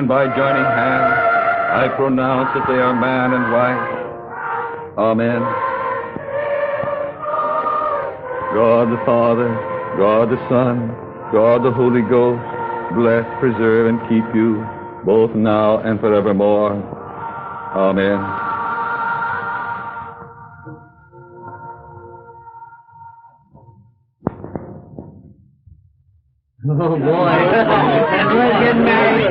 and by joining hands, I pronounce that they are man and wife. Amen. God the Father, God the Son, God the Holy Ghost, bless, preserve, and keep you, both now and forevermore. Amen. Oh, boy. Let's get married.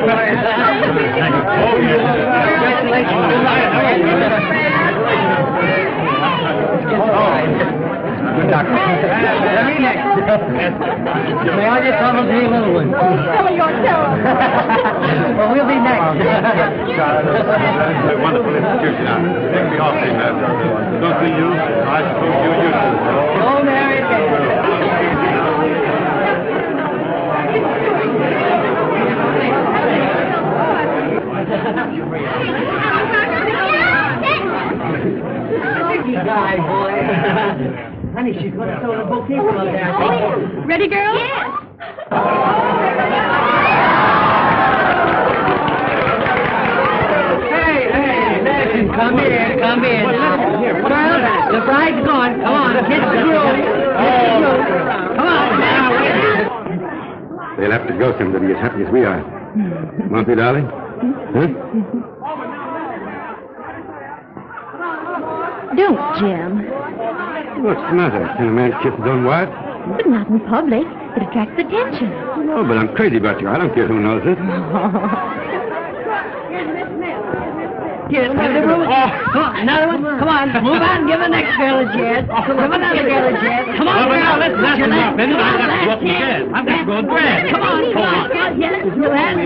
Good luck. Let me next. May I just have a little one? Tell me yourself. Well, we'll be next. A wonderful institution. Take me off, man. Don't be you. I suppose you're useless. Oh, Mary. Guy, boy. Honey, she's going to throw the bouquet from up there. Ready, girl? Yes. Hey, listen, come in. Well, the bride's gone. Come on, kiss the groom. Come on, now. They'll have to go some to be as happy as we are. Won't they, darling? Huh? Don't, Jim. What's the matter? Can a man kiss his own wife? But not in public. It attracts attention. No, but I'm crazy about you. I don't care who knows it. Get another one. Come on, move on. Give the next girl a chance. Give another girl a chance. Come on, girl. Let's that's enough. Then I've got to go I've got to go to bed. Come on. Yes, you have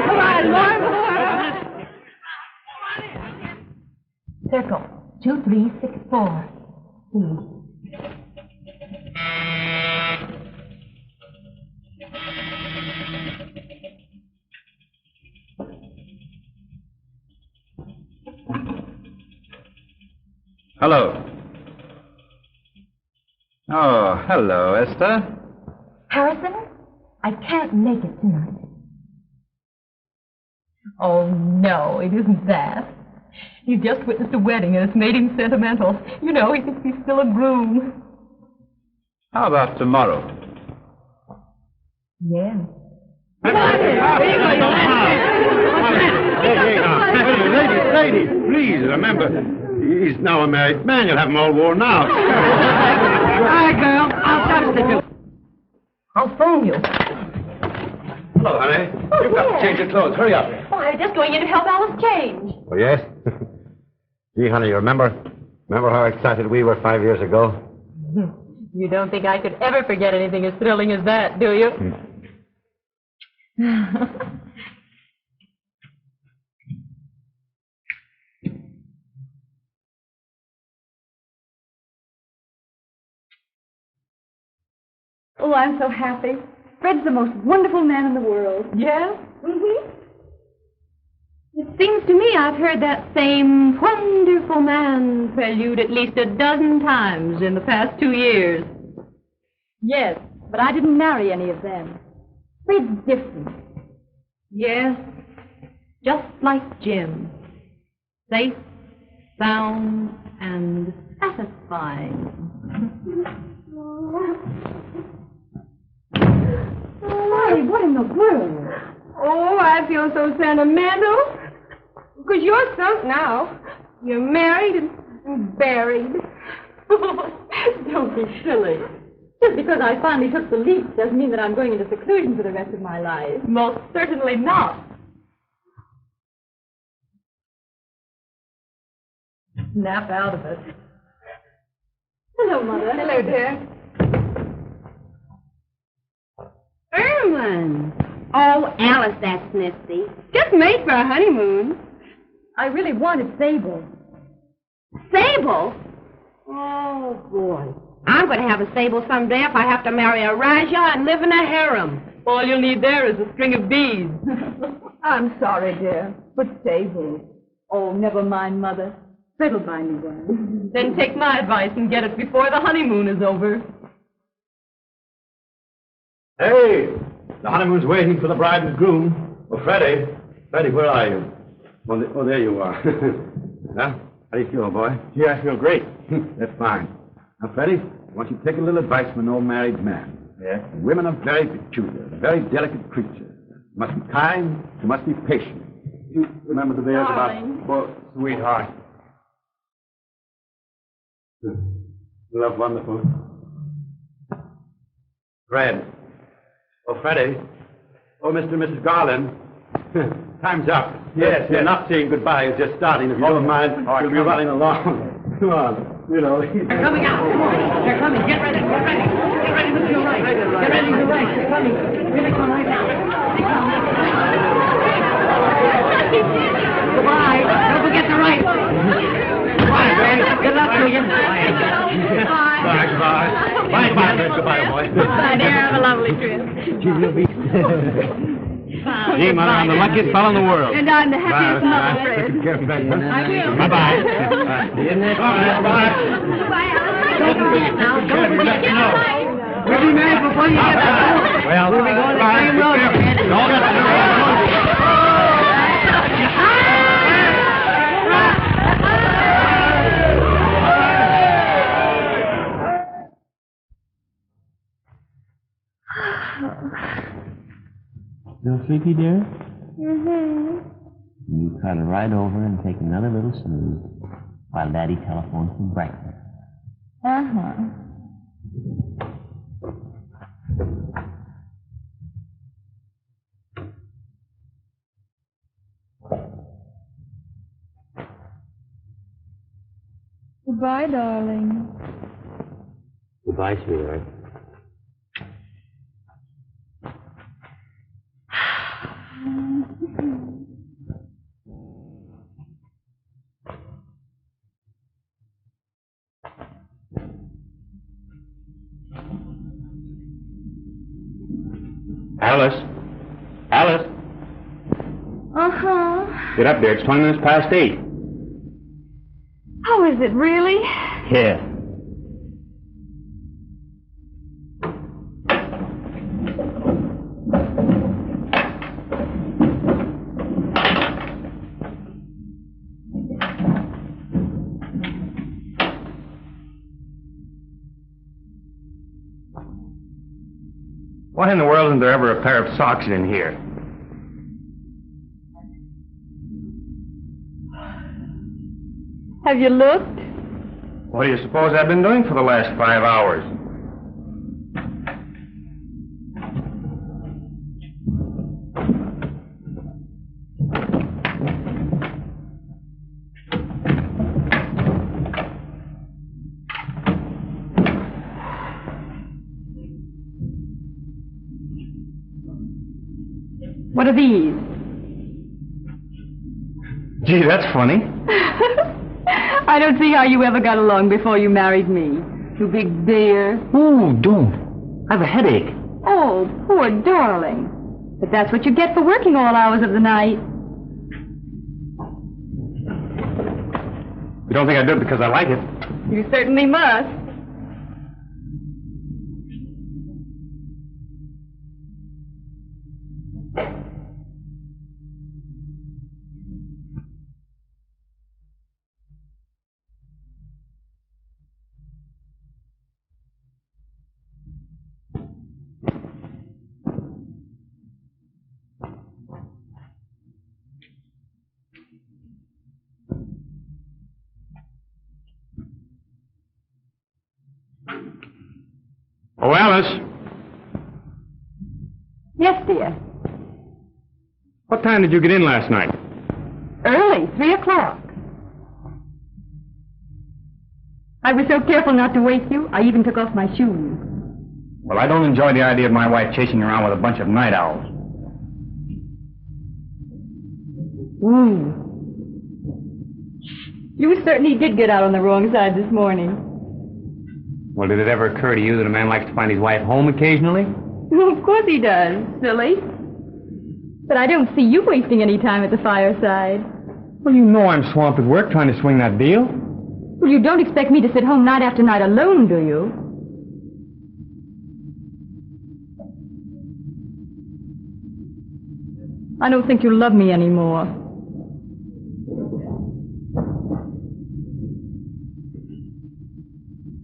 Come on, more. Circle 2, 3, 6, 4. Hello. Oh, hello, Esther. Harrison, I can't make it tonight. Oh, no, it isn't that. He's just witnessed a wedding and it's made him sentimental. You know, he thinks he's still a groom. How about tomorrow? Yeah. Lady, please remember, he's now a married man. You'll have him all worn out. All right, girl. I'll substitute. I'll phone you. Hello, honey. You've got to change your clothes. Hurry up. Oh, I'm just going in to help Alice change. Oh, yes? Gee, honey, you remember how excited we were 5 years ago? You don't think I could ever forget anything as thrilling as that, do you? Oh, I'm so happy. Fred's the most wonderful man in the world. Yeah? Mm-hmm. It seems to me I've heard that same wonderful man Prelude at least a dozen times in the past 2 years. Yes, but I didn't marry any of them. Fred's different. Yes, just like Jim. Safe, sound, and satisfying. Why, what in the world? Oh, I feel so sentimental. Because you're sunk now. You're married and buried. Don't be silly. Just because I finally took the leap doesn't mean that I'm going into seclusion for the rest of my life. Most certainly not. Snap out of it. Hello, Mother. Hello, dear. Erwin. Oh, Alice, that's nifty. Just made for a honeymoon. I really wanted Sable. Sable? Oh, boy. I'm going to have a Sable someday if I have to marry a Rajah and live in a harem. All you'll need there is a string of beads. I'm sorry, dear, but Sable. Oh, never mind, Mother. Fred'll buy me one. Then take my advice and get it before the honeymoon is over. Hey, the honeymoon's waiting for the bride and groom. Oh, Freddie. Freddie, where are you? Oh, there you are. Well, how do you feel, boy? Yeah, I feel great. That's fine. Now, Freddie, I want you to take a little advice from an old married man. Yeah? Women are very peculiar, very delicate creatures. You must be kind, you must be patient. You remember the bears about... Well, sweetheart. Love wonderful. Fred. Oh, Freddie. Oh, Mr. and Mrs. Garland. Time's up. Yes, You're yes. not saying goodbye. You're just starting. If you don't mind, all right, we'll be come running along. Come on. You know. They're coming out. Come on. They're coming. Get ready. Get ready. Get ready to your right. Get ready to your right. They're coming. Here they come right now. They come. Goodbye. Don't forget the right. Goodbye, man. Good luck to you. Bye, goodbye. Bye, Fred. Goodbye, boy. Bye, dear. Have a lovely trip. Gee, Mother, I'm the luckiest fellow in the world. And I'm the happiest mother, Fred. I will. Bye-bye. Bye. Don't forget now. Don't forget. We'll be married before you get back. Well, We'll be going the same road, Fred. Don't get Still sleepy, dear? Mm-hmm. You cuddle right over and take another little snooze while Daddy telephones for breakfast. Uh-huh. Goodbye, darling. Goodbye, sweetheart. Alice. Alice. Uh-huh. Get up there. It's 20 minutes past 8. Oh, is it really? Yeah. Why in the world isn't there ever a pair of socks in here? Have you looked? What do you suppose I've been doing for the last 5 hours? What are these? Gee, that's funny. I don't see how you ever got along before you married me. You big bear. Ooh, don't. I have a headache. Oh, poor darling. But that's what you get for working all hours of the night. You don't think I do it because I like it? You certainly must. Oh, Alice. Yes, dear. What time did you get in last night? Early, 3 o'clock. I was so careful not to wake you, I even took off my shoes. Well, I don't enjoy the idea of my wife chasing me around with a bunch of night owls. You certainly did get out on the wrong side this morning. Well, did it ever occur to you that a man likes to find his wife home occasionally? Well, of course he does, silly. But I don't see you wasting any time at the fireside. Well, you know I'm swamped at work trying to swing that deal. Well, you don't expect me to sit home night after night alone, do you? I don't think you love me anymore.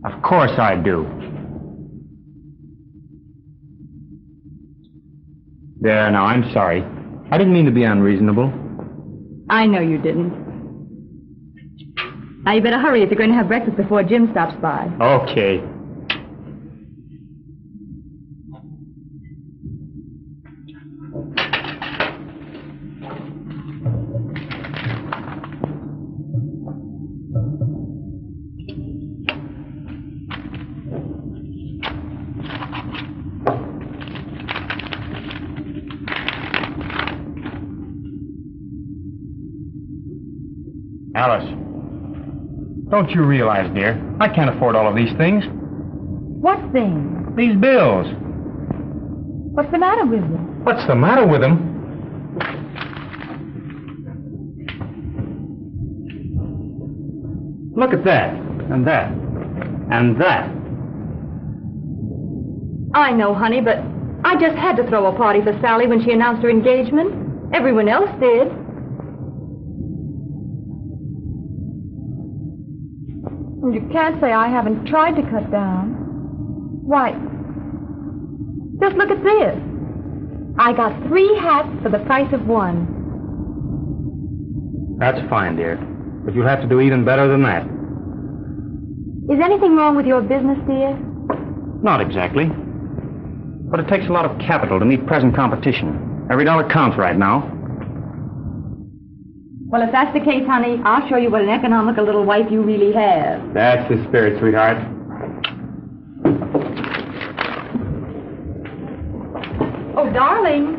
Of course I do. There, now, I'm sorry. I didn't mean to be unreasonable. I know you didn't. Now, you better hurry if you're going to have breakfast before Jim stops by. Okay. Alice, don't you realize, dear, I can't afford all of these things. What thing? These bills. What's the matter with you? What's the matter with them? Look at that, and that, and that. I know, honey, but I just had to throw a party for Sally when she announced her engagement. Everyone else did. You can't say I haven't tried to cut down. Why, just look at this. I got 3 hats for the price of 1. That's fine, dear. But you'll have to do even better than that. Is anything wrong with your business, dear? Not exactly. But it takes a lot of capital to meet present competition. Every dollar counts right now. Well, if that's the case, honey, I'll show you what an economical little wife you really have. That's the spirit, sweetheart. Oh, darling.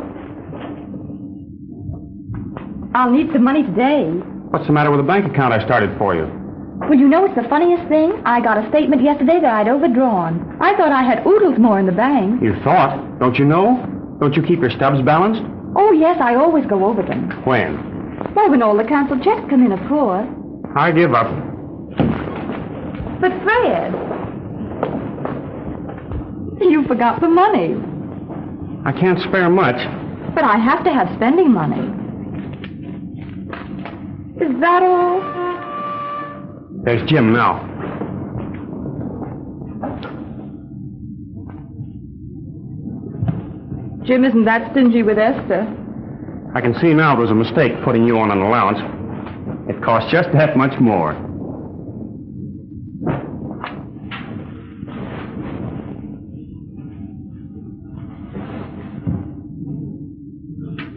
I'll need some money today. What's the matter with the bank account I started for you? Well, you know, it's the funniest thing. I got a statement yesterday that I'd overdrawn. I thought I had oodles more in the bank. You thought? Don't you know? Don't you keep your stubs balanced? Oh, yes, I always go over them. When? Why, when all the canceled checks come in, of course. I give up. But, Fred, you forgot the money. I can't spare much. But I have to have spending money. Is that all? There's Jim now. Jim isn't that stingy with Esther. I can see now it was a mistake putting you on an allowance. It cost just that much more.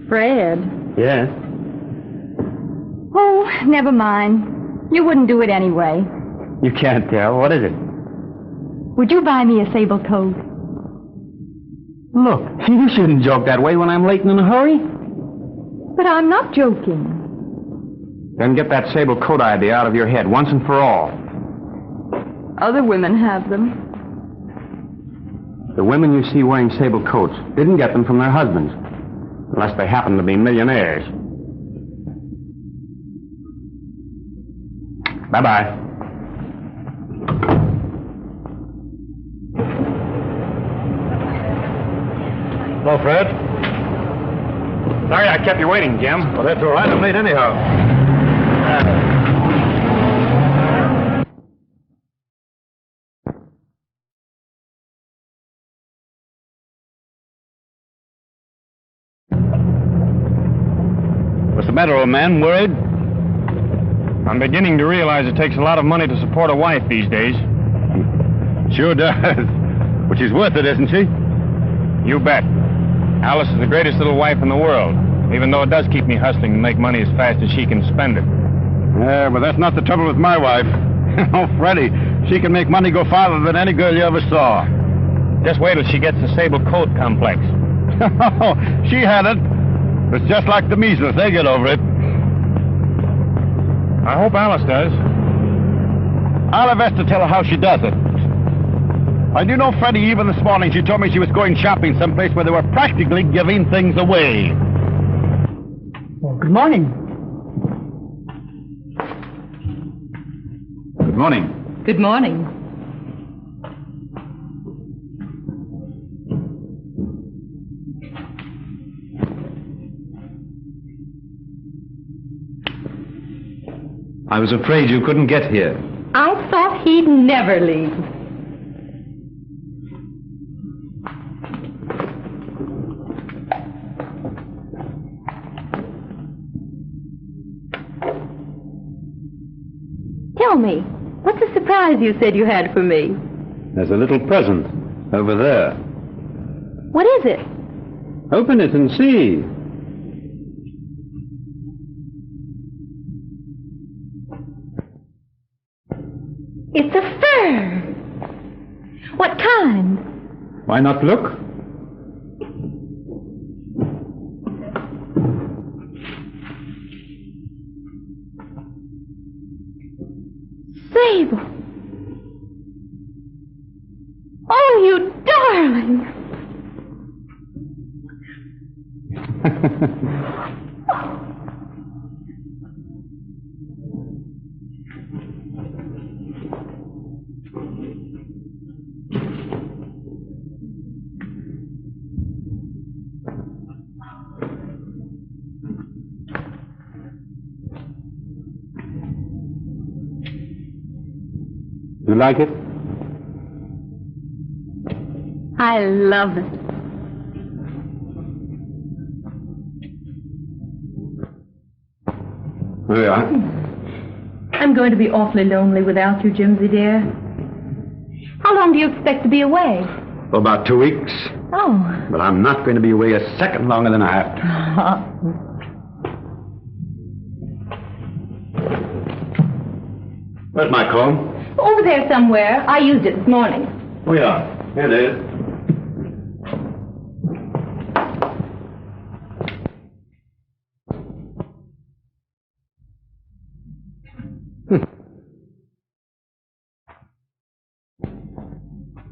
Fred. Yes? Oh, never mind. You wouldn't do it anyway. You can't tell. What is it? Would you buy me a sable coat? Look, you shouldn't joke that way when I'm late and in a hurry. But I'm not joking. Then get that sable coat idea out of your head once and for all. Other women have them. The women you see wearing sable coats didn't get them from their husbands, unless they happen to be millionaires. Bye-bye. Hello, Fred. Sorry I kept you waiting, Jim. Well, that's all right. I'm late anyhow. What's the matter, old man? Worried? I'm beginning to realize it takes a lot of money to support a wife these days. Sure does. But she's worth it, isn't she? You bet. Alice is the greatest little wife in the world, even though it does keep me hustling to make money as fast as she can spend it. Yeah, but that's not the trouble with my wife. Oh, Freddie, she can make money go farther than any girl you ever saw. Just wait till she gets the sable coat complex. She had it. It's just like the measles. They get over it. I hope Alice does. I'll have Esther tell her how she does it. And you know, Freddie, even this morning she told me she was going shopping someplace where they were practically giving things away. Well, good morning. Good morning. Good morning. I was afraid you couldn't get here. I thought he'd never leave. Tell me, what's the surprise you said you had for me? There's a little present over there. What is it? Open it and see. It's a fur. What kind? Why not look? Sable. Oh, you darling. You like it? I love it. Here we are. I'm going to be awfully lonely without you, Jimsy dear. How long do you expect to be away? For about 2 weeks. Oh. But I'm not going to be away a second longer than I have to. Where's my comb? Over there somewhere. I used it this morning. Oh, yeah. Here it is.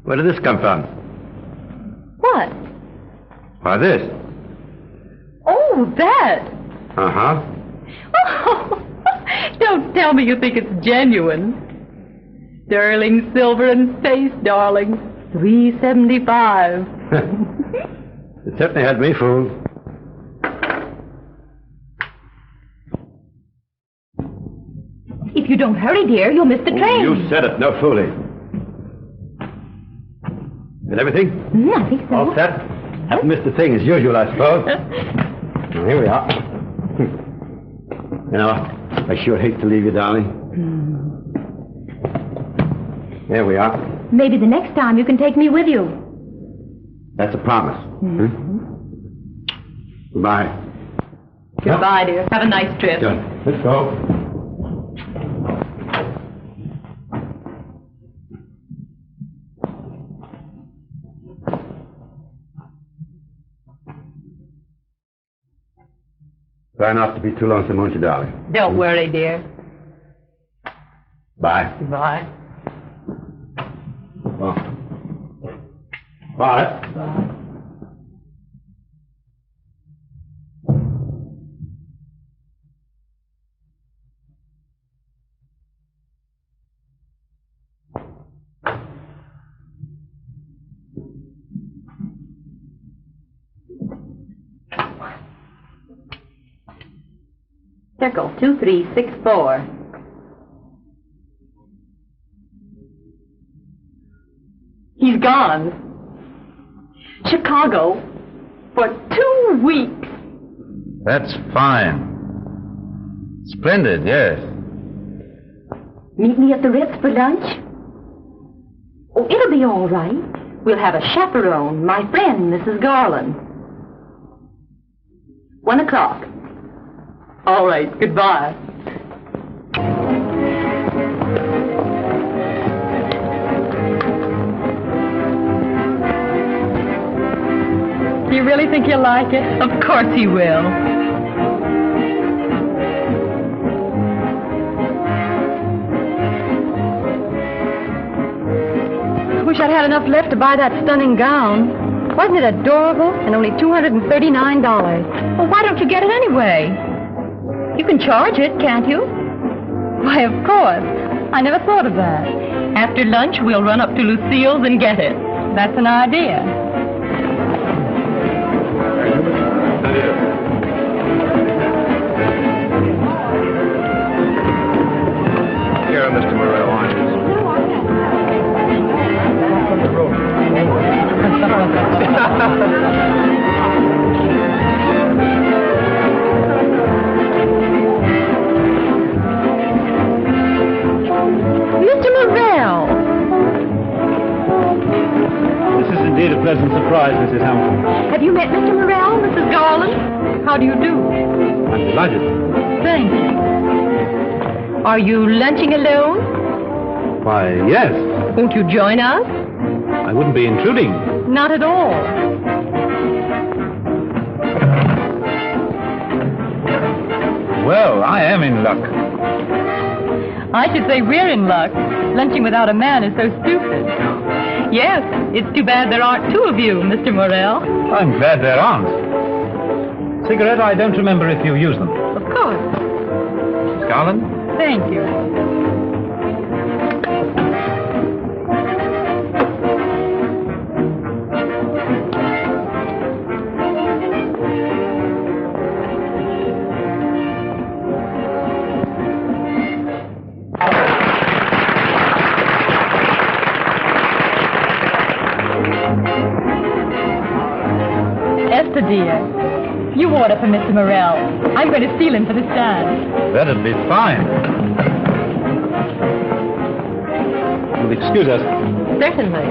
Where did this come from? What? Why, this. Oh, that. Uh-huh. Oh, don't tell me you think it's genuine. Sterling silver and space, darling. $3.75. It certainly had me fooled. If you don't hurry, dear, you'll miss the train. You said it. No fooling. Is everything? I think so. All set? Haven't missed a thing as usual, I suppose. Well, here we are. You know, I sure hate to leave you, darling. Here we are. Maybe the next time you can take me with you. That's a promise. Goodbye. Goodbye, dear. Have a nice trip. Good. Let's go. Try not to be too lonesome, won't you, darling? Don't worry, dear. Bye. Goodbye. Well. Bye. Bye. Circle 2364. He's gone. Chicago for 2 weeks. That's fine. Splendid, yes. Meet me at the Ritz for lunch? Oh, it'll be all right. We'll have a chaperone, my friend, Mrs. Garland. 1 o'clock. All right, goodbye. Do you really think he'll like it? Of course he will. I wish I'd had enough left to buy that stunning gown. Wasn't it adorable? And only $239. Well, why don't you get it anyway? You can charge it, can't you? Why, of course. I never thought of that. After lunch, we'll run up to Lucille's and get it. That's an idea. care of Mr. Morrell, aren't you? Mr. Morrell! This is indeed a pleasant surprise, Mrs. Hamilton. Have you met Mr. Morrell, Mrs. Garland? How do you do? I'm delighted. Thank you. Are you lunching alone? Why, yes. Won't you join us? I wouldn't be intruding. Not at all. Well, I am in luck. I should say we're in luck. Lunching without a man is so stupid. Yes, it's too bad there aren't two of you, Mr. Morrell. I'm glad there aren't. Cigarette, I don't remember if you use them. Of course. Miss Garland? Thank you. Esther, dear, you order for Mr. Morrell. I'm going to steal him for the stand. That'd be fine. You'll excuse us. Certainly.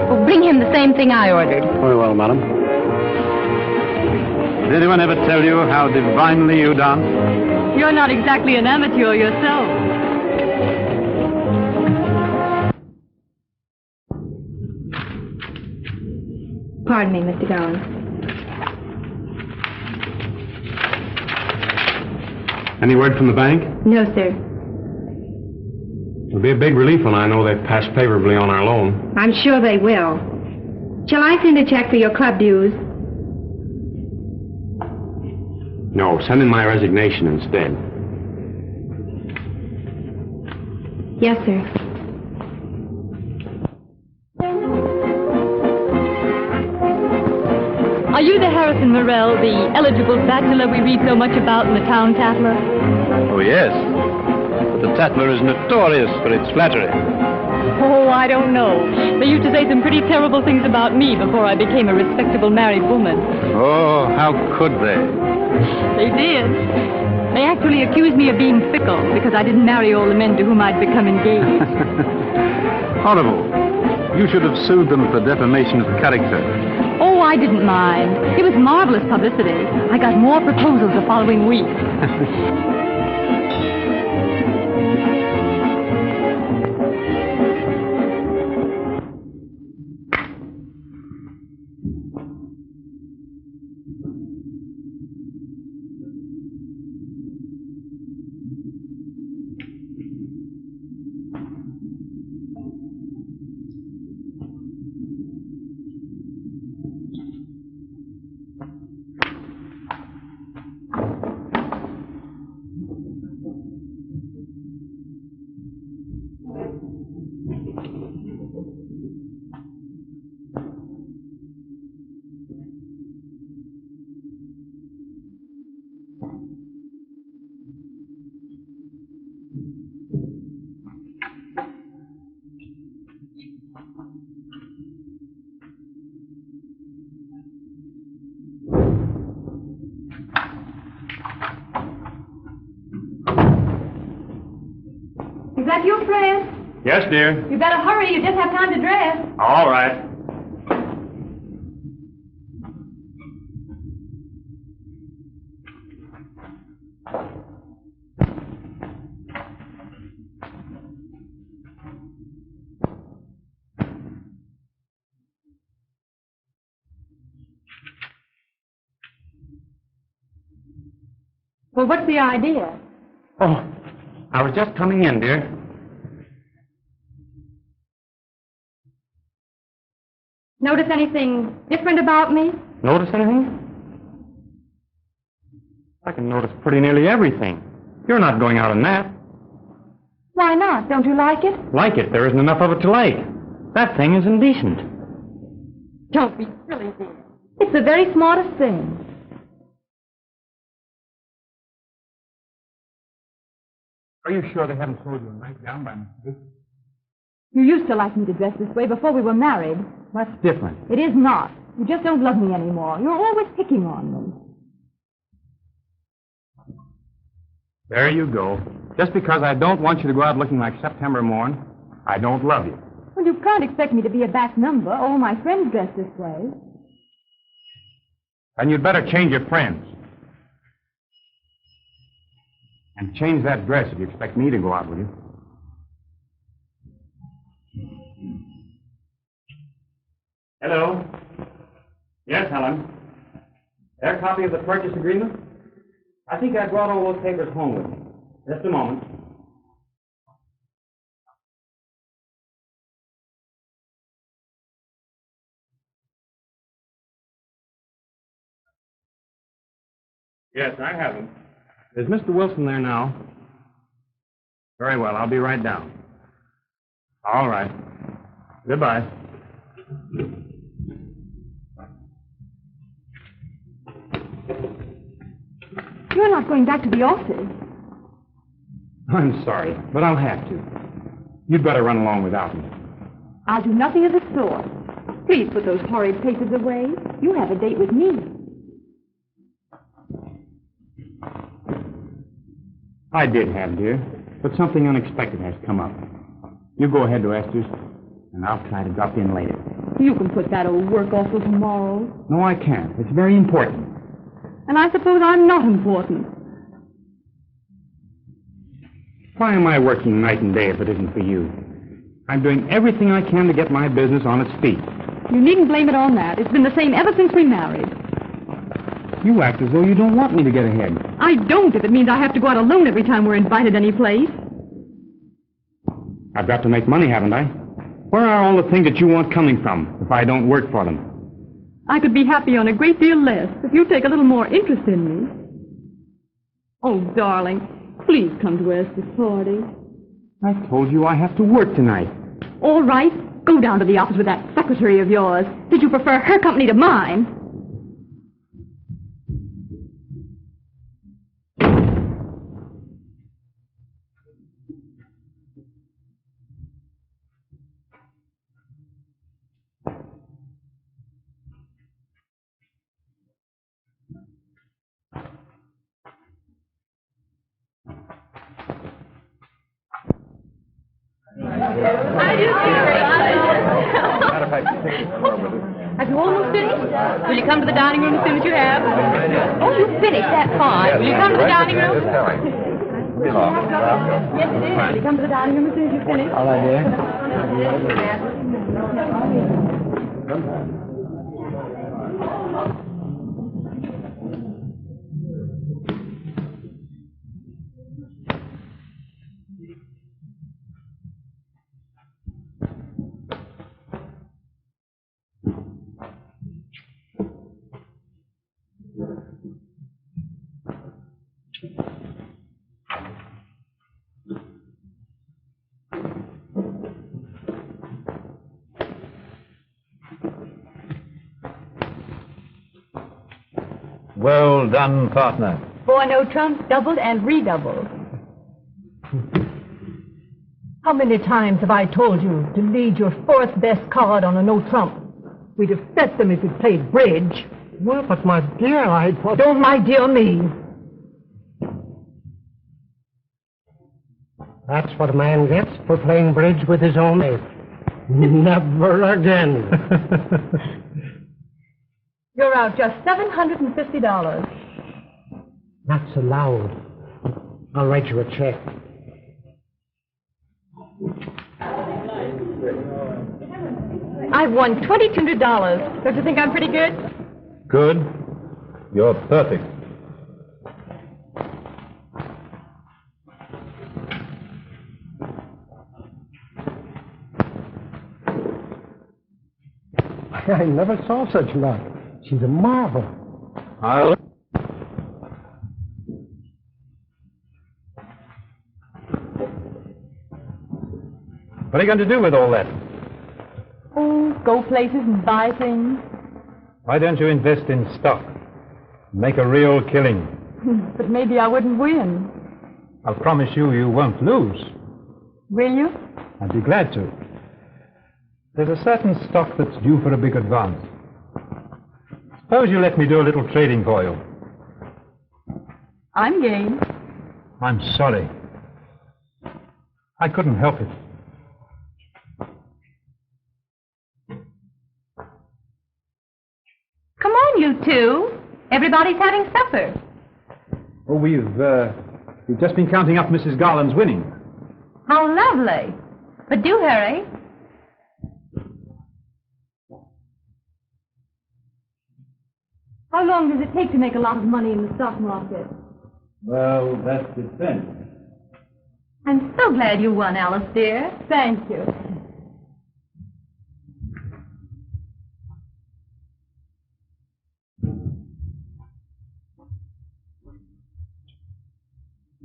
Oh, bring him the same thing I ordered. Very well, madam. Did anyone ever tell you how divinely you dance? You're not exactly an amateur yourself. Pardon me, Mr. Garland. Any word from the bank? No, sir. It'll be a big relief when I know they've passed favorably on our loan. I'm sure they will. Shall I send a check for your club dues? No, send in my resignation instead. Yes, sir. Are you the Harrison Morrell, the eligible bachelor we read so much about in the town Tatler? Oh, yes. But the Tatler is notorious for its flattery. Oh, I don't know. They used to say some pretty terrible things about me before I became a respectable married woman. Oh, how could they? They did. They actually accused me of being fickle because I didn't marry all the men to whom I'd become engaged. Horrible. You should have sued them for defamation of character. Oh, I didn't mind. It was marvelous publicity. I got more proposals the following week. Is that your friend? Yes, dear. You better hurry. You just have time to dress. All right. Well, what's the idea? Oh, I was just coming in, dear. Notice anything different about me? Notice anything? I can notice pretty nearly everything. You're not going out on that. Why not? Don't you like it? Like it? There isn't enough of it to like. That thing is indecent. Don't be silly, dear. It's the very smartest thing. Are you sure they haven't sold you a nightgown by mistake? You used to like me to dress this way before we were married. That's different. It is not. You just don't love me anymore. You're always picking on me. There you go. Just because I don't want you to go out looking like September morn, I don't love you. Well, you can't expect me to be a back number. All my friends dress this way. And you'd better change your friends. And change that dress if you expect me to go out with you. Hello. Yes, Helen. Their copy of the purchase agreement? I think I brought all those papers home with me. Just a moment. Yes, I have them. Is Mr. Wilson there now? Very well, I'll be right down. All right. Goodbye. You're not going back to the office. I'm sorry, but I'll have to. You'd better run along without me. I'll do nothing of the sort. Please put those horrid papers away. You have a date with me. I did have, dear, but something unexpected has come up. You go ahead to Esther's, and I'll try to drop in later. You can put that old work off till tomorrow. No, I can't. It's very important. And I suppose I'm not important. Why am I working night and day if it isn't for you? I'm doing everything I can to get my business on its feet. You needn't blame it on that. It's been the same ever since we married. You act as though you don't want me to get ahead. I don't if it means I have to go out alone every time we're invited any place. I've got to make money, haven't I? Where are all the things that you want coming from if I don't work for them? I could be happy on a great deal less if you take a little more interest in me. Oh, darling, please come to Esther's party. I told you I have to work tonight. All right, go down to the office with that secretary of yours. Did you prefer her company to mine? Have you almost finished? Will you come to the dining room as soon as you have? Oh, you finished that fine. Will you come to the dining room? Yes, it is. Will you come to the dining room as soon as you finish? All right, dear. Well done, partner. Boy, no trumps, doubled and redoubled. How many times have I told you to lead your fourth best card on a no trump? We'd have set them if we played bridge. Well, but my dear, I thought... Don't my dear me. That's what a man gets for playing bridge with his own mate. Never again. You're out just $750. That's allowed. I'll write you a check. I've won $2,200. Don't you think I'm pretty good? Good. You're perfect. I never saw such luck. She's a marvel. I'll... What are you going to do with all that? Oh, go places and buy things. Why don't you invest in stock? Make a real killing. But maybe I wouldn't win. I'll promise you, you won't lose. Will you? I'd be glad to. There's a certain stock that's due for a big advance. Suppose you let me do a little trading for you. I'm game. I'm sorry. I couldn't help it. Come on, you two. Everybody's having supper. Oh, we've just been counting up Mrs. Garland's winnings. How lovely. But do hurry. How long does it take to make a lot of money in the stock market? Well, that depends. I'm so glad you won, Alice, dear. Thank you.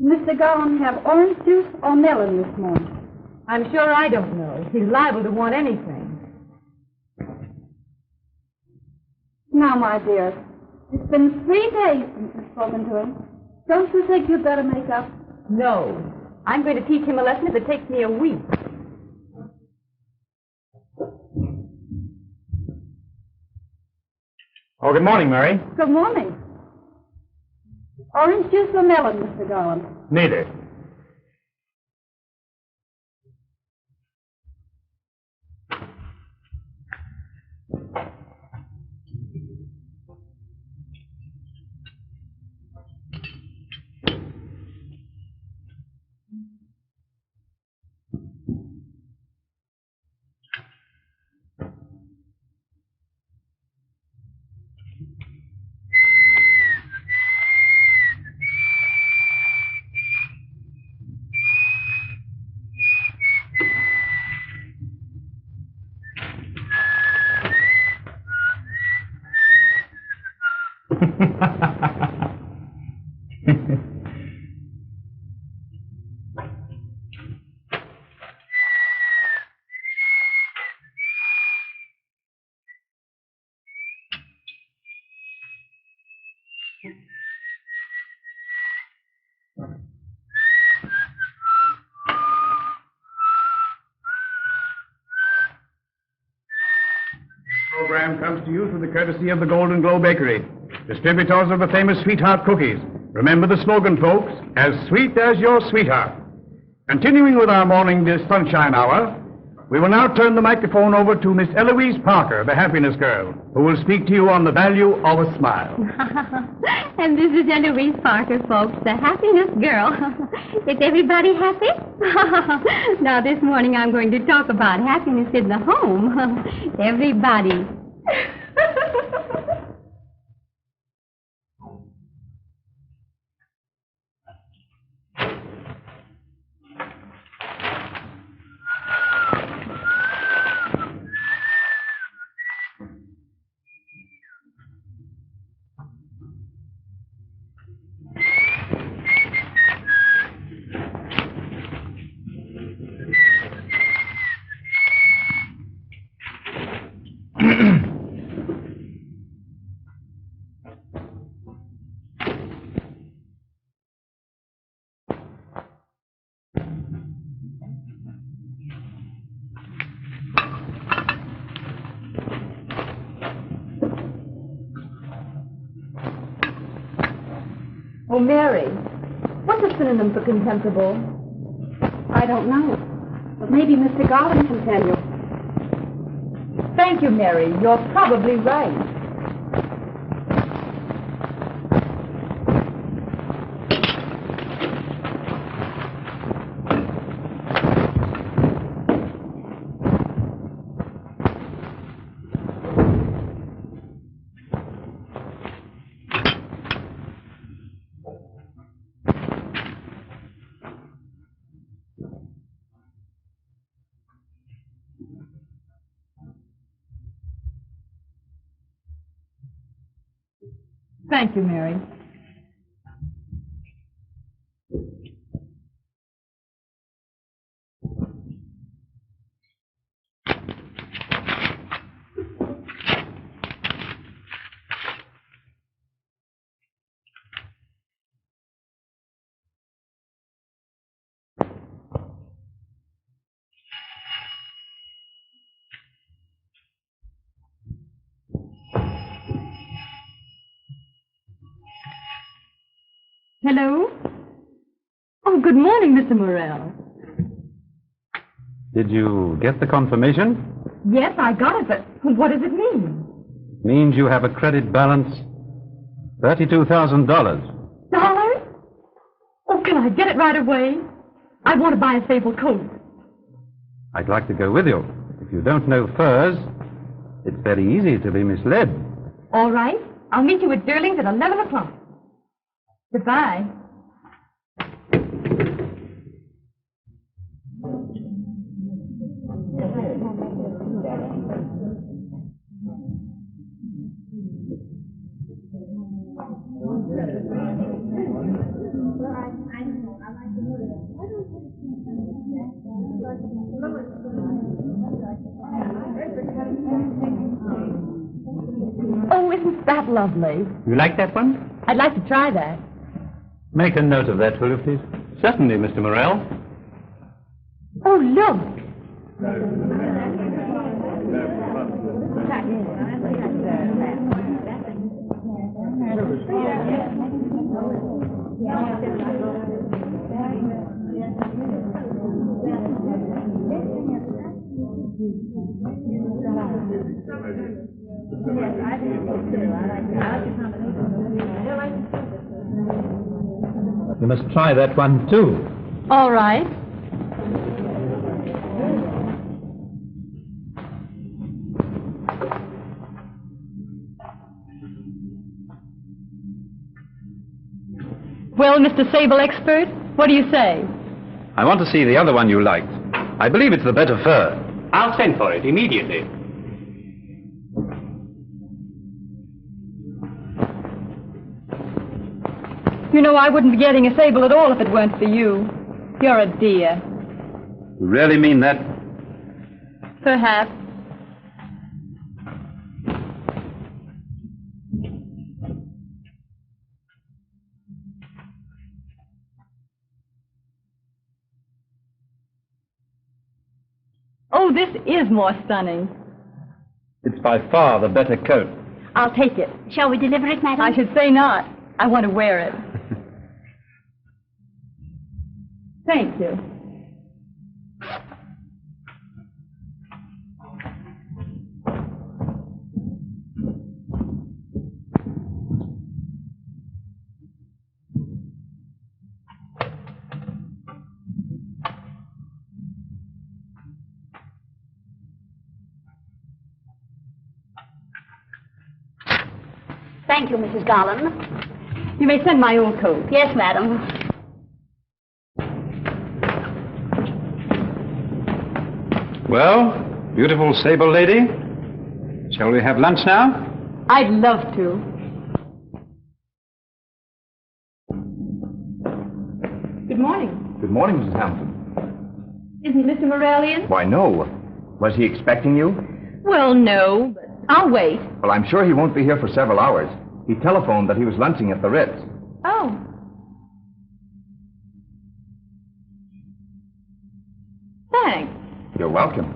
Mr. Garland have orange juice or melon this morning? I'm sure I don't know. He's liable to want anything. Now, my dear, it's been 3 days since you've spoken to him. Don't you think you'd better make up? No. I'm going to teach him a lesson if it takes me a week. Oh, good morning, Mary. Good morning. Orange juice or melon, Mr. Garland? Neither. Program comes to you through the courtesy of the Golden Glow Bakery, distributors of the famous Sweetheart cookies. Remember the slogan, folks, as sweet as your sweetheart. Continuing with our morning sunshine hour, we will now turn the microphone over to Miss Eloise Parker, the happiness girl, who will speak to you on the value of a smile. And this is Eloise Parker, folks, the happiness girl. Is everybody happy? Now, this morning I'm going to talk about happiness in the home. Everybody. Oh, Mary, what's a synonym for contemptible? I don't know. But maybe Mr. Garland can tell you. Thank you, Mary. You're probably right. Thank you, Mary. Hello? Oh, good morning, Mr. Morrell. Did you get the confirmation? Yes, I got it, but what does it mean? Means you have a credit balance $32,000. Dollars? Oh, can I get it right away? I want to buy a sable coat. I'd like to go with you. If you don't know furs, it's very easy to be misled. All right. I'll meet you at Durling's at 11 o'clock. Goodbye. Oh, isn't that lovely? You like that one? I'd like to try that. Make a note of that, will you, please? Certainly, Mr. Morrell. Oh, look. You must try that one, too. All right. Well, Mr. Sable Expert, what do you say? I want to see the other one you liked. I believe it's the better fur. I'll send for it immediately. You know, I wouldn't be getting a sable at all if it weren't for you. You're a dear. You really mean that? Perhaps. Oh, this is more stunning. It's by far the better coat. I'll take it. Shall we deliver it, madam? I should say not. I want to wear it. Thank you. Thank you, Mrs. Garland. You may send my old coat. Yes, madam. Well, beautiful sable lady, shall we have lunch now? I'd love to. Good morning. Good morning, Mrs. Hamilton. Isn't Mr. Morrell in? Why, no. Was he expecting you? Well, no, but I'll wait. Well, I'm sure he won't be here for several hours. He telephoned that he was lunching at the Ritz. Oh. Thanks. You're welcome.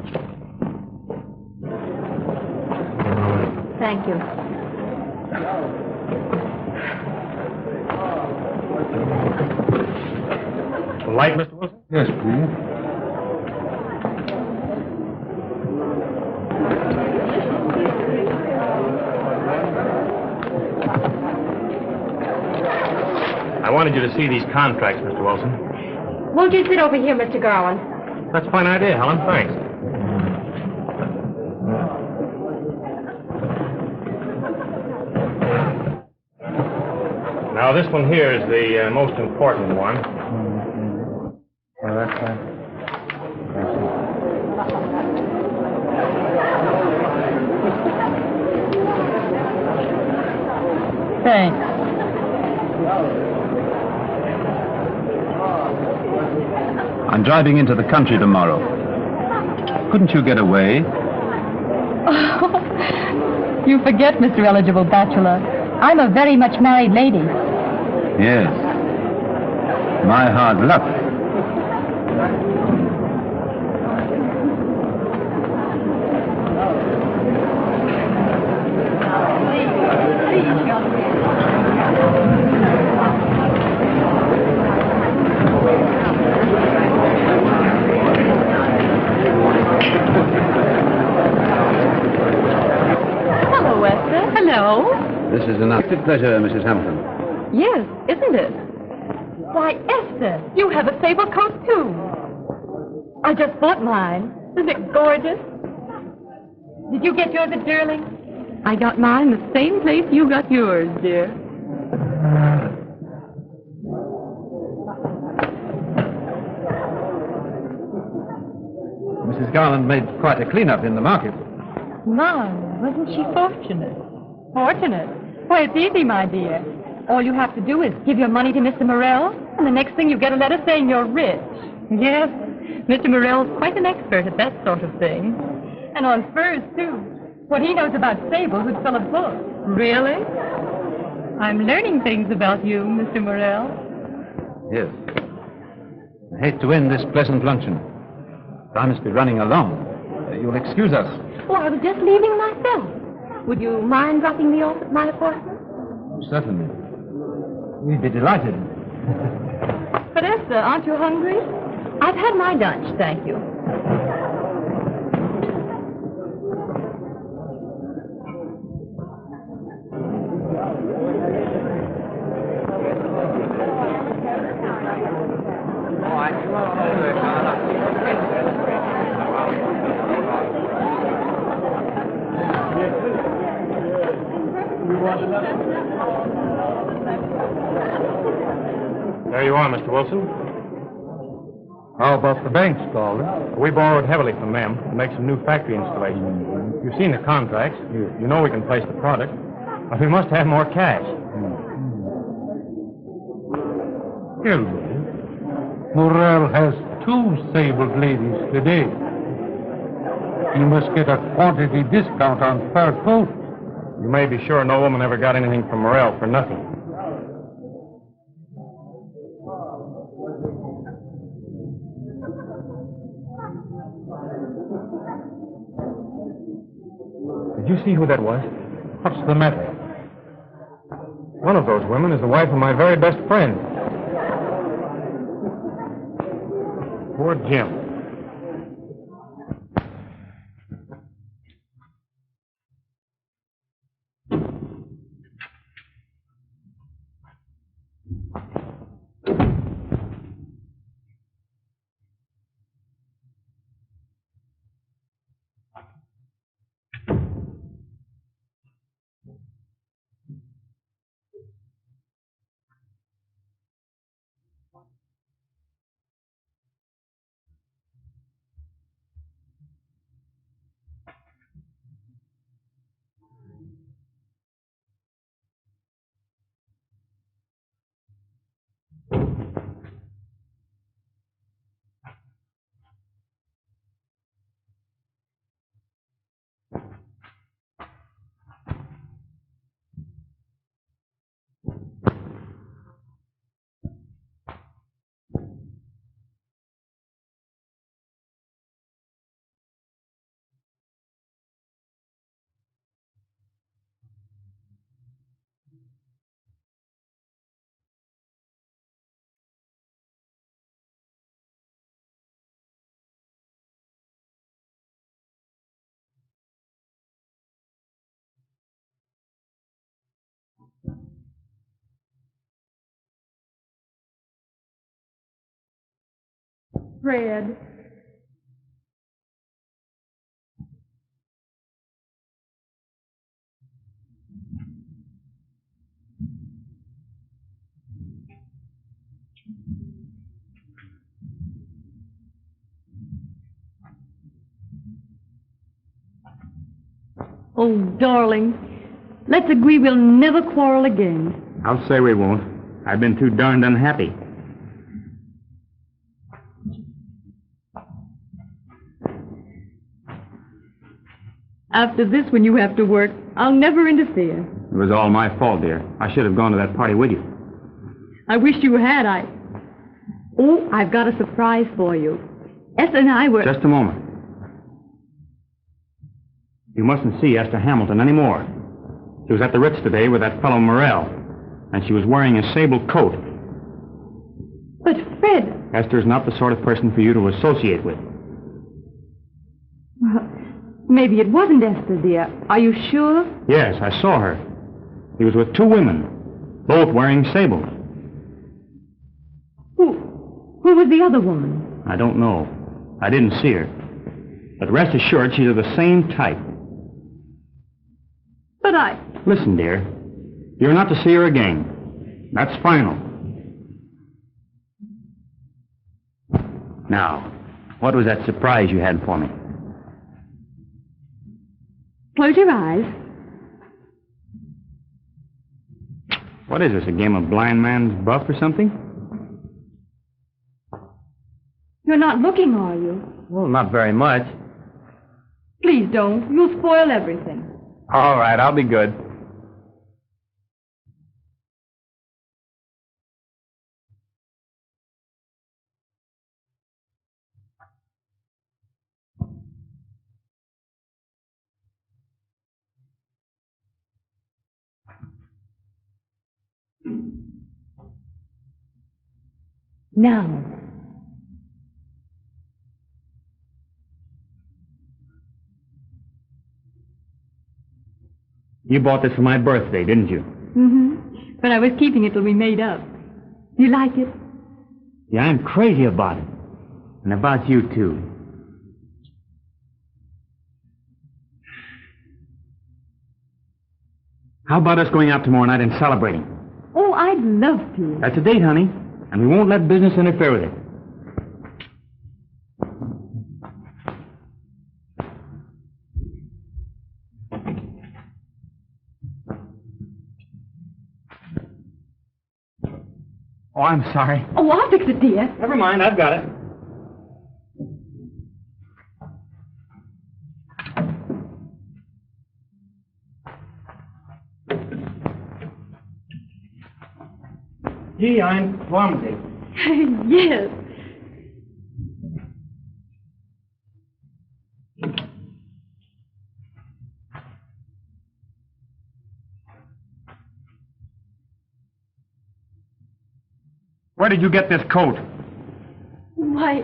Thank you. Light, Mr. Wilson? Yes, please. I wanted you to see these contracts, Mr. Wilson. Won't you sit over here, Mr. Garland? That's a fine idea, Helen. Thanks. Now, this one here is the most important one. Well, that's right. Thanks. I'm driving into the country tomorrow. Couldn't you get away? Oh, you forget, Mr. Eligible Bachelor. I'm a very much married lady. Yes. My hard luck. This is an unexpected pleasure, Mrs. Hampton. Yes, isn't it? Why, Esther, you have a sable coat, too. I just bought mine. Isn't it gorgeous? Did you get yours at Durling? I got mine the same place you got yours, dear. Mrs. Garland made quite a clean-up in the market. My, wasn't she fortunate? Fortunate? Why, it's easy, my dear. All you have to do is give your money to Mr. Morrell, and the next thing you get a letter saying you're rich. Yes, Mr. Morrell's quite an expert at that sort of thing. And on furs, too. What he knows about sables would fill a book. Really? I'm learning things about you, Mr. Morrell. Yes. I hate to end this pleasant luncheon. I must be running along. You'll excuse us. Oh, I was just leaving myself. Would you mind dropping me off at my apartment? Certainly. We'd be delighted. But Esther, aren't you hungry? I've had my lunch, thank you. There you are, Mr. Wilson. How about the banks, Calder? We borrowed heavily from them to make some new factory installations. You've seen the contracts. You know we can place the product. But we must have more cash. Morrell has 2 sabled ladies today. He must get a quantity discount on fur coat. You may be sure no woman ever got anything from Morrell for nothing. Did you see who that was? What's the matter? One of those women is the wife of my very best friend. Poor Jim. Fred. Oh, darling, let's agree we'll never quarrel again. I'll say we won't. I've been too darned unhappy. After this, when you have to work, I'll never interfere. It was all my fault, dear. I should have gone to that party with you. I wish you had. Oh, I've got a surprise for you. Esther and I were... Just a moment. You mustn't see Esther Hamilton anymore. She was at the Ritz today with that fellow Morrell, and she was wearing a sable coat. But, Fred... Esther's not the sort of person for you to associate with. Well, maybe it wasn't Esther, dear. Are you sure? Yes, I saw her. He was with two women, both wearing sables. Who was the other woman? I don't know. I didn't see her. But rest assured, she's of the same type. But I... Listen, dear. You're not to see her again. That's final. Now, what was that surprise you had for me? Close your eyes. What is this, a game of blind man's buff or something? You're not looking, are you? Well, not very much. Please don't. You'll spoil everything. All right, I'll be good. Now. You bought this for my birthday, didn't you? Mm-hmm. But I was keeping it till we made up. You like it? Yeah, I'm crazy about it. And about you, too. How about us going out tomorrow night and celebrating? Oh, I'd love to. That's a date, honey. And we won't let business interfere with it. Oh, I'm sorry. Oh, I'll fix it, dear. Never mind, I've got it. Gee, I'm clumsy. Yes. Where did you get this coat? Why,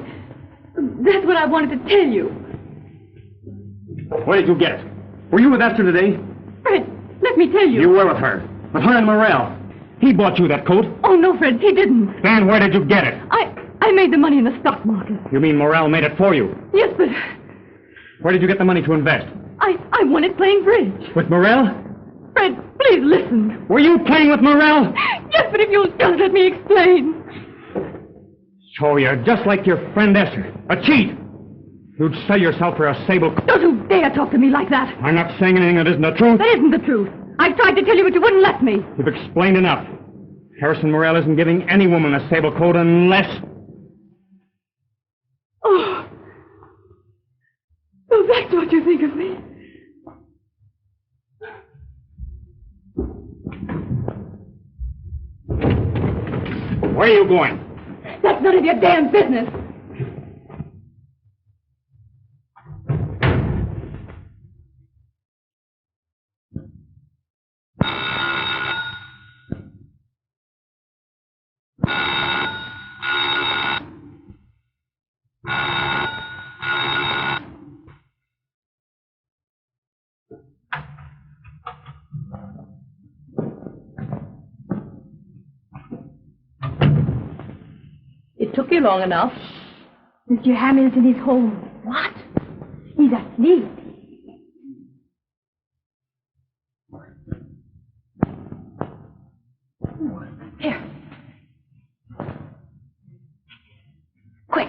that's what I wanted to tell you. Where did you get it? Were you with Esther today? Fred, let me tell you. You were with her. With her and Morrell. He bought you that coat. Oh, no, Fred, he didn't. Then where did you get it? I made the money in the stock market. You mean Morrell made it for you? Yes, but Where did you get the money to invest? I won it playing bridge. With Morrell? Fred, please listen. Were you playing with Morrell? Yes, but if you'll just let me explain. So you're just like your friend Esther. A cheat. You'd sell yourself for a sable... Don't you dare talk to me like that. I'm not saying anything that isn't the truth. That isn't the truth. I've tried to tell you, but you wouldn't let me. You've explained enough. Harrison Morrell isn't giving any woman a sable coat unless... Oh. So that's what you think of me. Where are you going? That's none of your damn business. It took you long enough. Mr. Hamilton is home. What? He's asleep. Here. Quick.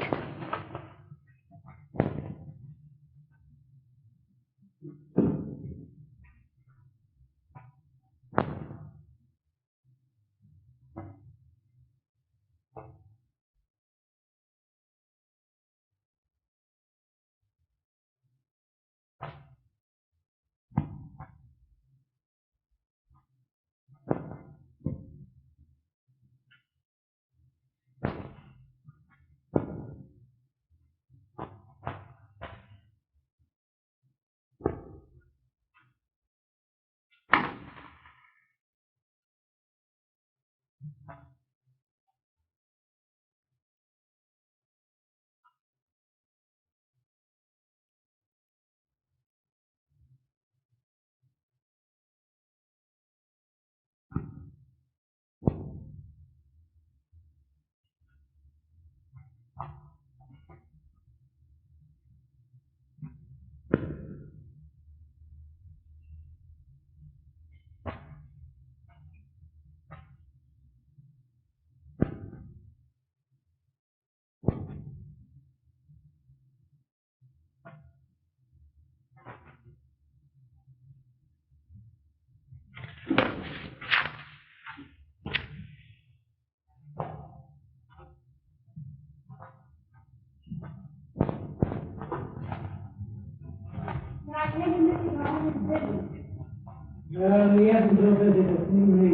Well, he hasn't no visit to see me.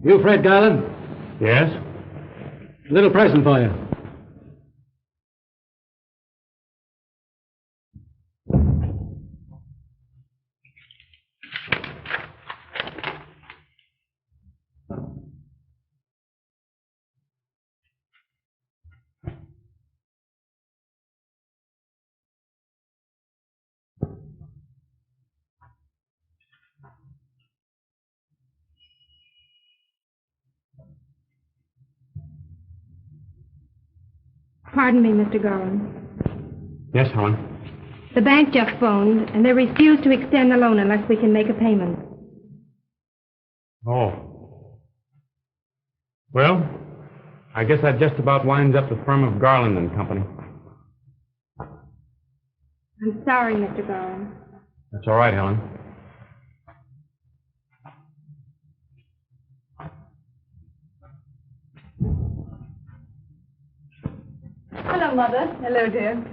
You, Fred Garland? Yes? A little present for you. Pardon me, Mr. Garland. Yes, Helen. The bank just phoned, and they refuse to extend the loan unless we can make a payment. Oh. Well, I guess that just about winds up the firm of Garland and Company. I'm sorry, Mr. Garland. That's all right, Helen. Hello, Mother. Hello, dear.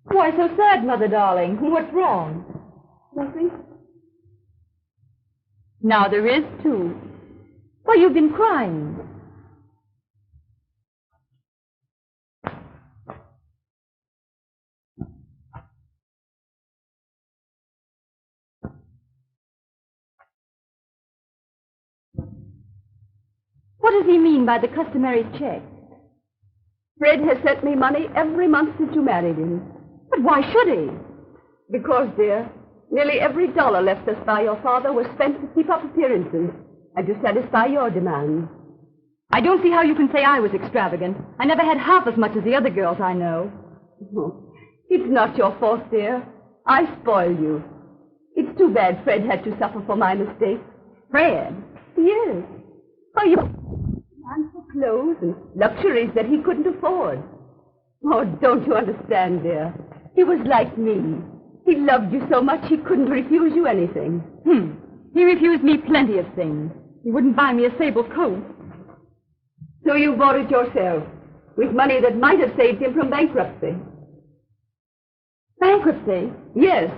Why so sad, Mother, darling? What's wrong? Nothing. Now there is, too. Why, you've been crying. What does he mean by the customary check? Fred has sent me money every month since you married him. But why should he? Because, dear, nearly every dollar left us by your father was spent to keep up appearances and to satisfy your demands. I don't see how you can say I was extravagant. I never had half as much as the other girls I know. Oh, it's not your fault, dear. I spoiled you. It's too bad Fred had to suffer for my mistakes. Fred? Yes. Oh, you and for clothes and luxuries that he couldn't afford. Oh, don't you understand, dear? He was like me. He loved you so much he couldn't refuse you anything. He refused me plenty of things. He wouldn't buy me a sable coat. So you bought it yourself, with money that might have saved him from bankruptcy. Bankruptcy? Yes.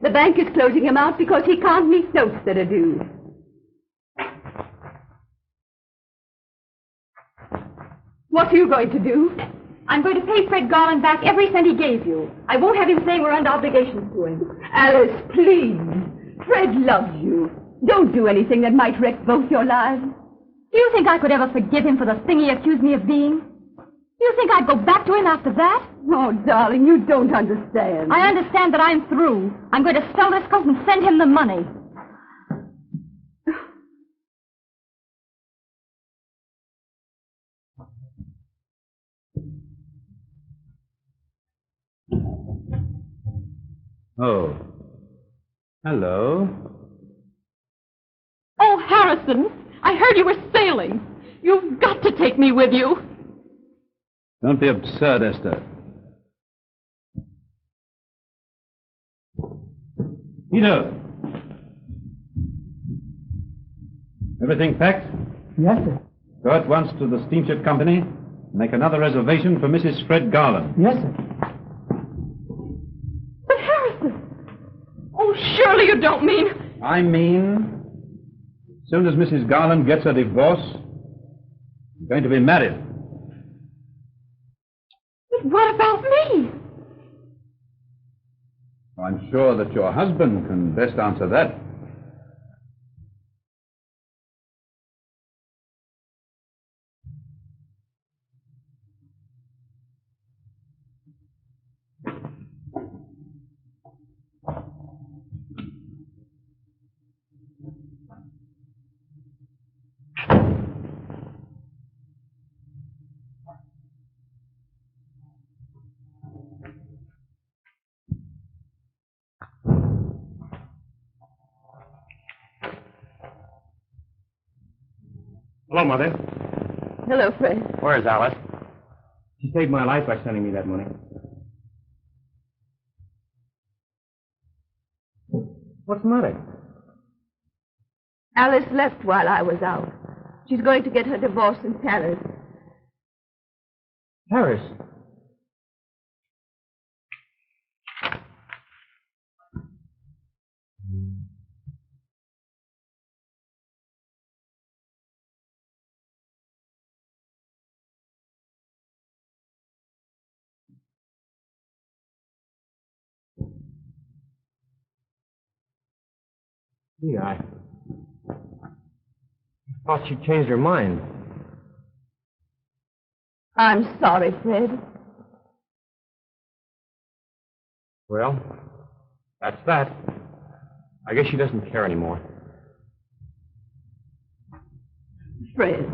The bank is closing him out because he can't meet notes that are due. What are you going to do? I'm going to pay Fred Garland back every cent he gave you. I won't have him saying we're under obligations to him. Alice, please. Fred loves you. Don't do anything that might wreck both your lives. Do you think I could ever forgive him for the thing he accused me of being? Do you think I'd go back to him after that? Oh, darling, you don't understand. I understand that I'm through. I'm going to sell this coat and send him the money. Oh. Hello. Oh, Harrison, I heard you were sailing. You've got to take me with you. Don't be absurd, Esther. Peter. Everything packed? Yes, sir. Go at once to the steamship company. Make another reservation for Mrs. Fred Garland. Yes, sir. But Harrison! Oh, surely you don't mean... I mean, as soon as Mrs. Garland gets a divorce, you're going to be married. But what about me? I'm sure that your husband can best answer that. Hello, Mother. Hello, Fred. Where's Alice? She saved my life by sending me that money. What's the matter? Alice left while I was out. She's going to get her divorce in Paris. Paris? Yeah, I thought she changed her mind. I'm sorry, Fred. Well, that's that. I guess she doesn't care anymore. Fred.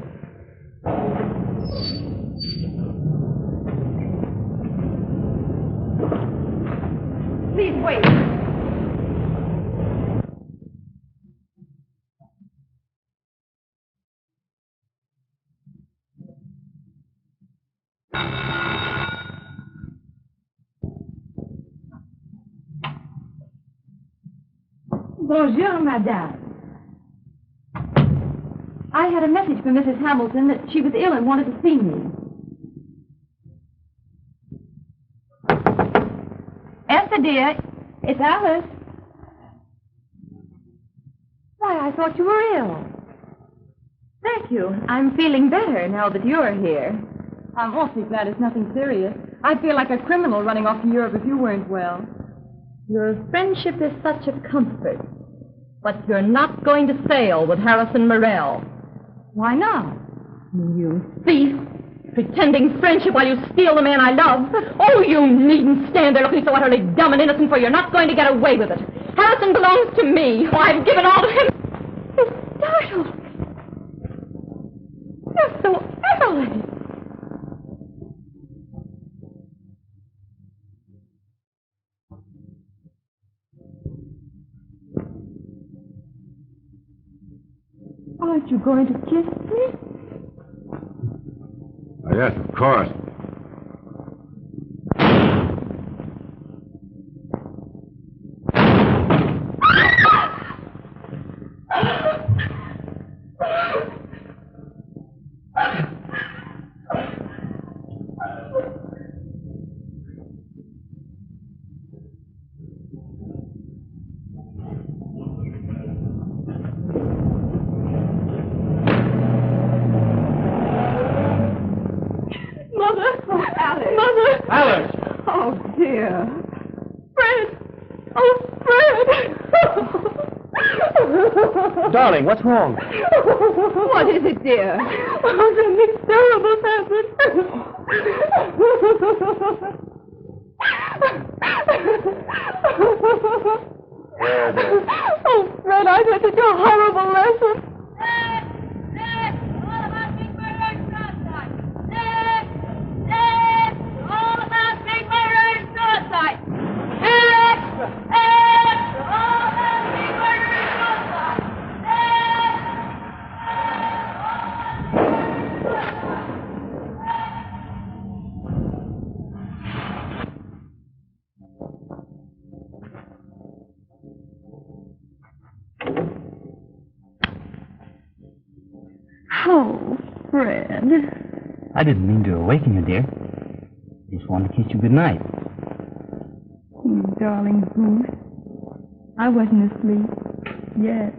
Please wait. Bonjour, madame. I had a message from Mrs. Hamilton that she was ill and wanted to see me. Esther, dear, it's Alice. Why, I thought you were ill. Thank you. I'm feeling better now that you're here. I'm awfully glad it's nothing serious. I'd feel like a criminal running off to Europe if you weren't well. Your friendship is such a comfort. But you're not going to sail with Harrison Morrell. Why not? You thief! Pretending friendship while you steal the man I love. Oh, you needn't stand there looking so utterly dumb and innocent, for you're not going to get away with it. Harrison belongs to me. Oh, I've given all to him. You're startled. You're so early. Aren't you going to kiss me? Oh, yes, of course. Darling, what's wrong? What is it, dear? Oh, something terrible happened. Oh, Fred, I got such a horrible lesson. Oh, Fred. I didn't mean to awaken you, dear. Just wanted to kiss you goodnight. You darling goose. I wasn't asleep yet.